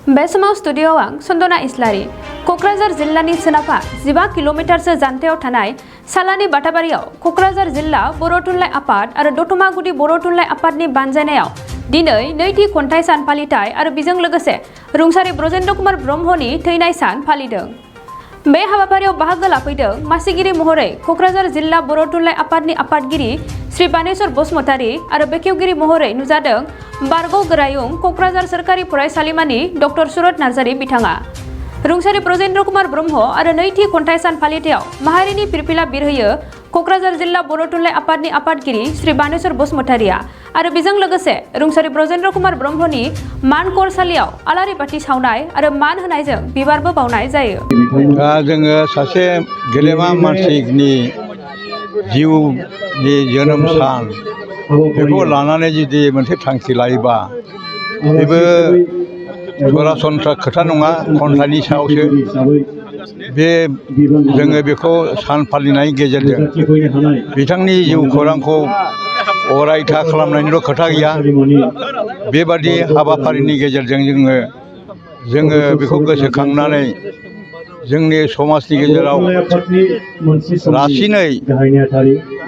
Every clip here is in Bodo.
बे समाव स्टुडिय'आव आं सन्दना इस्लारि क'क्राझार जिल्लानि सोनाबहा 15 किल'मिटारसो जानथायाव थानाय सालानि बाटाबारियाव क'क्राझार जिल्ला बर' थुनलाइ आफाद आरो दतमागुदि बर' थुनलाइ आफादनि बानजायनायाव दिनै नैथि खन्थाइ सान फालिथाय आरो बेजों लोगोसे रुंसारि ब्रजेन्द्र कुमार ब्रह्मनि थैनाय सान फालिदों। बे हाबाफारियाव बाहागो लाफैदों मासिगिरि महरै क'क्राझार जिल्ला बर' थुनलाइ आफादनि आफादगिरि श्री बानेश्वर बसुमतारी आरो बेखेवगिरि महरै नुजादों बारग' गोरायुं क'क्राझार सोरखारि फरायसालिमानि डक्टर सुरत नार्जारी बिथाङा। रुंसारि ब्रजेन्द्र कुमार ब्रह्म आरो नैथि खन्थाइ सान फालिथायाव माहारिनि फिरफिला बिरहोयो क'क्राझार जिल्ला बर' थुनलाइ आफादनि आफादगिरि श्री बानेश्वर बसुमतारीया आरो बेजों लोगोसे रुंसारि ब्रजेन्द्र कुमार ब्रह्मनि मान क'रसालियाव आलारि बाथि सावनाय आरो मान होनायजों बिबारबो बावनाय जायो। जोङो सासे गेलेमा मानसिनि जिउनि जोनोम सान बेखौ लानानै जुदि मोनसे थांखि लायोबा बेबो सरासनस्रा खोथा नङा, खन्थाइनि सायावसो बे जोङो बेखौ सान फालिनायनि गेजेरजों बिथांनि जिउ खौरांखौ अरायथा खालामनायनिल' खोथा गैया। बेबादि हाबाफारिनि गेजेरजों जोङो बेखौ गोसोखांनानै जोंनि समाजनि गेजेराव लासैनो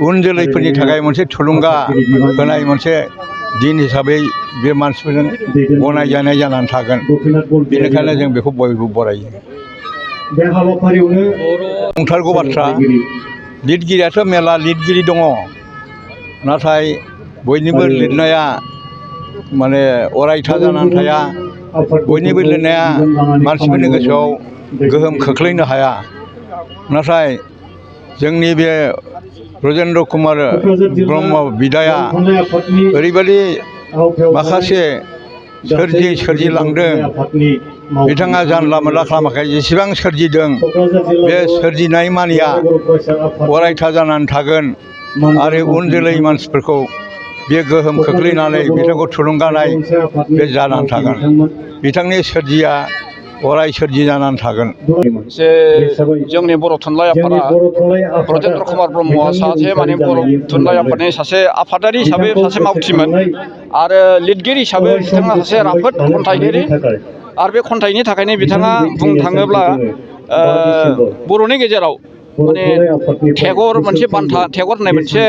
उन जोलैफोरनि थाखाय मोनसे थुलुंगा होनाय मोनसे दिन हिसाबै बे मानसिफोरजों गनायजानाय जानानै थागोन। बेनिखायनो जों बेखौ बयबो बरायो। नंथारगौ बाथ्रा, लिरगिरियाथ' मेरला लिरगिरि दङ, नाथाय बयनिबो लिरनाया माने अरायथा जानानै थाया। बयनिबो लिरनाया मानसिफोरनि गोसोआव गोहोम खोख्लैनो हाया। नाथाय जोंनि बे ब्रजेन्द्र कुमार ब्रह्म बिदाया ओरैबायदि माखासे सोरजिलांदों। बिथाङा जानला मोनला खालामाखै, जेसेबां सोरजिदों बे सोरजिनाय मानिया अरायथा जानानै थागोन आरो उन जोलै मानसिफोरखौ बे गोहोम खोख्लैनानै बिथांखौ थुलुंगानाय बे जानानै थागोन। बिथांनि सोरजिया अराय सोरजि जानानै थागोन। जे जोंनि बर' थुनलाइ आफादा ब्रजेन्द्र कुमार ब्रह्मआ सासे बर' थुनलाइ आफादनि सासे आफादारि हिसाबै सासे मावथिमोन आरो लिरगिरि हिसाबै बिथाङा सासे राफोद खन्थाइगिरि आरो बे खन्थाइनि थाखायनो बिथाङा बुंनो थाङोब्ला बर'नि गेजेराव माने टेगर मोनसे बान्था, टेगर होननाय मोनसे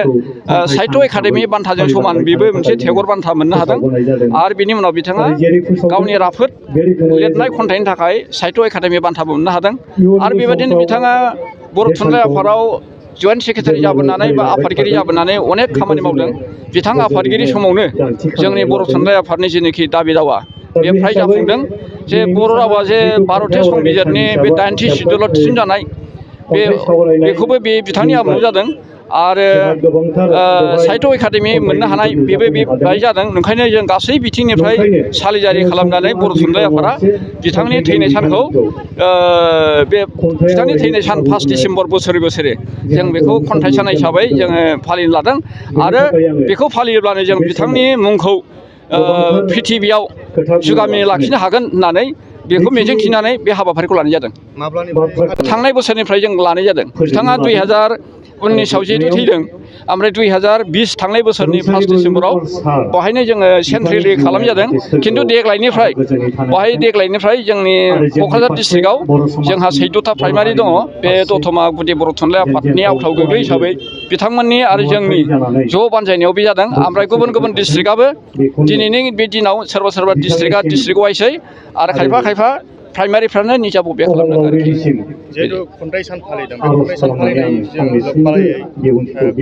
साहित्य एकाडेमि बान्थाजों समान बेबो मोनसे टेगर बान्था मोननो हादों। आरो बिनि उनाव बिथाङा गावनि राफोद लिरनाय खन्थाइनि थाखाय साहित्य एकाडेमि बान्थाबो मोननो हादों। आरो बेबायदिनो बिथाङा बर' थुनलाइ आफादाव जइन्ट सेक्रेटारि जाबोनानै बा आफादगिरि जाबोनानै अनेक खामानि मावदों। बिथां आफादगिरि समावनो जोंनि बर' थुनलाइ आफादनि जेनोखि दाबि दावा बे फ्राय जाफुंदों। जे बर' रावा जे भारतीय संबिजिरनि बे 80 सिदुलाव थिसनजानाय बेखौबो बे बिथांनि आमुङाव जादों। आरो साहित्य एकाडेमि मोननो हानाय बेबो बेहाय जादों। ओंखायनो जों गासै बिथिंनिफ्राय सालिजारि खालामनानै बर' थुनलाइ आफादा बिथांनि थैनाय सानखौ बे बिथांनि थैनाय सान 5 डिसेम्बर बोसोरे जों बेखौ खन्थाइ सान हिसाबै जोङो फालिनो लादों। आरो बेखौ फालियोब्लानो जों बिथांनि मुंखौ पृथिबियाव जुगामि लाखिनो हागोन होननानै बेखौ मिजिंथिनानै बे हाबाफारिखौ लानाय जादों। थांनाय बोसोरनिफ्राय जों लानाय जादों। बिथाङा 2019आव जिहेतु थैदों, ओमफ्राय 2020 थांनाय बोसोरनि 1 डिसेम्बराव बेवहायनो जोङो सेन्ट्रेलि खालामनाय जादों। खिन्थु देग्लायनिफ्राय जोंनि क'क्राझार डिस्ट्रिक्टआव जोंहा 14था प्राइमारि दङ। बे दतमा गुदि बर' थुनलाइ आफादनि आवथाव गोग्लै हिसाबै बिथांमोननि आरो जोंनि ज' बानजायनायाव बे जादों। ओमफ्राय गुबुन गुबुन डिस्ट्रिक्टआबो दिनैनि बे दिनाव सोरबा डिस्ट्रिक्टआ डिस्ट्रिक्ट वाइसै आरो खायफा प्राइमारिफ्रानो निजा बबे खालामदों आरोखि। जिहेतु खन्थाइ सान फालिदों, बे खन्थाइ सान फालिनायजों लोब्बायै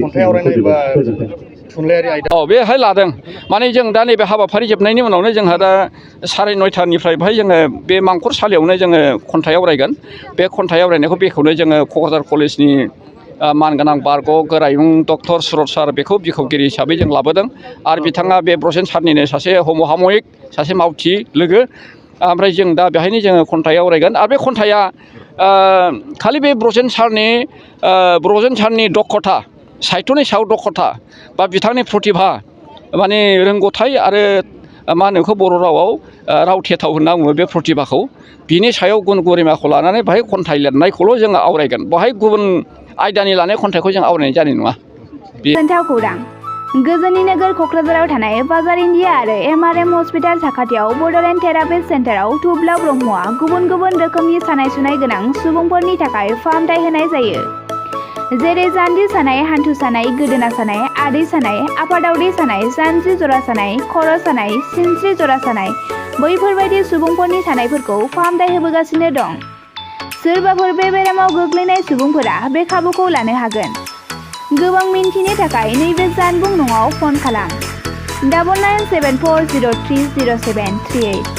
खन्थाइ आवरायनाय बा थुनलाइयारि आयदा बेहाय लादों। माने जों दा नैबे हाबाफारि जोबनायनि उनावनो जोंहा दा 9:30निफ्राय बेहाय जोङो बे मांखरसालियावनो जोङो खन्थाइ आवरायगोन। बे खन्थाइ आवरायनायखौ बेखेवनो जोङो क'क्राझार कलेजनि मानगोनां बारग' गोरायुं डक्टर सुरत सार बेखौ बिखेवगिरि हिसाबै जों लाबोदों। आरो बिथाङा बे ब्रजेन सारनिनो सासे समहामयिक सासे मावथि लोगो। ओमफ्राय जों दा बेहायनो जोङो खन्थाइ आवरायगोन। आरो बे खन्थाइया खालि बे ब्रजेन सारनि दक्षता, साहित्यनि सायाव दक्षता बा बिथांनि प्रतिभा माने रोंगौथाय आरो मा होनो बेखौ बर' रावाव राव थेथाव होनना बुङो बे प्रतिभाखौ। बिनि सायाव गुन गरिमाखौ लानानै बेहाय खन्थाइ लिरनायखौल' जोङो आवरायगोन। बेहाय गुबुन आयदानि लानाय खन्थाइखौ जों आवरायनाय जानाय नङा। गोजोननि नोगोर क'क्राझाराव थानाय बाजार इन्डिया आरो MRM हस्पिटाल साखाथियाव बड'लेण्ड थेरापिस्ट सेन्टाराव थुब्ला ब्रह्मआ गुबुन गुबुन रोखोमनि सानाय सुनाय गोनां सुबुंफोरनि थाखाय फाहामथाय होनाय जायो। जेरै जान्जि सानाय, हान्थु सानाय, गोदोना सानाय, आदै सानाय, आफादावदै सानाय, जानजि जरा सानाय, खर' सानाय, सिनस्रि जरा सानाय बैफोरबायदि सुबुंफोरनि सानायफोरखौ फाहामथाय होबोगासिनो दं। सोरबाफोर बे बेरामाव गोग्लैनाय सुबुंफोरा बे खाबुखौ लानो हागोन। गोबां मिन्थिनो थाखाय नैबे जानबुं नङाव फन खालाम 9974030738।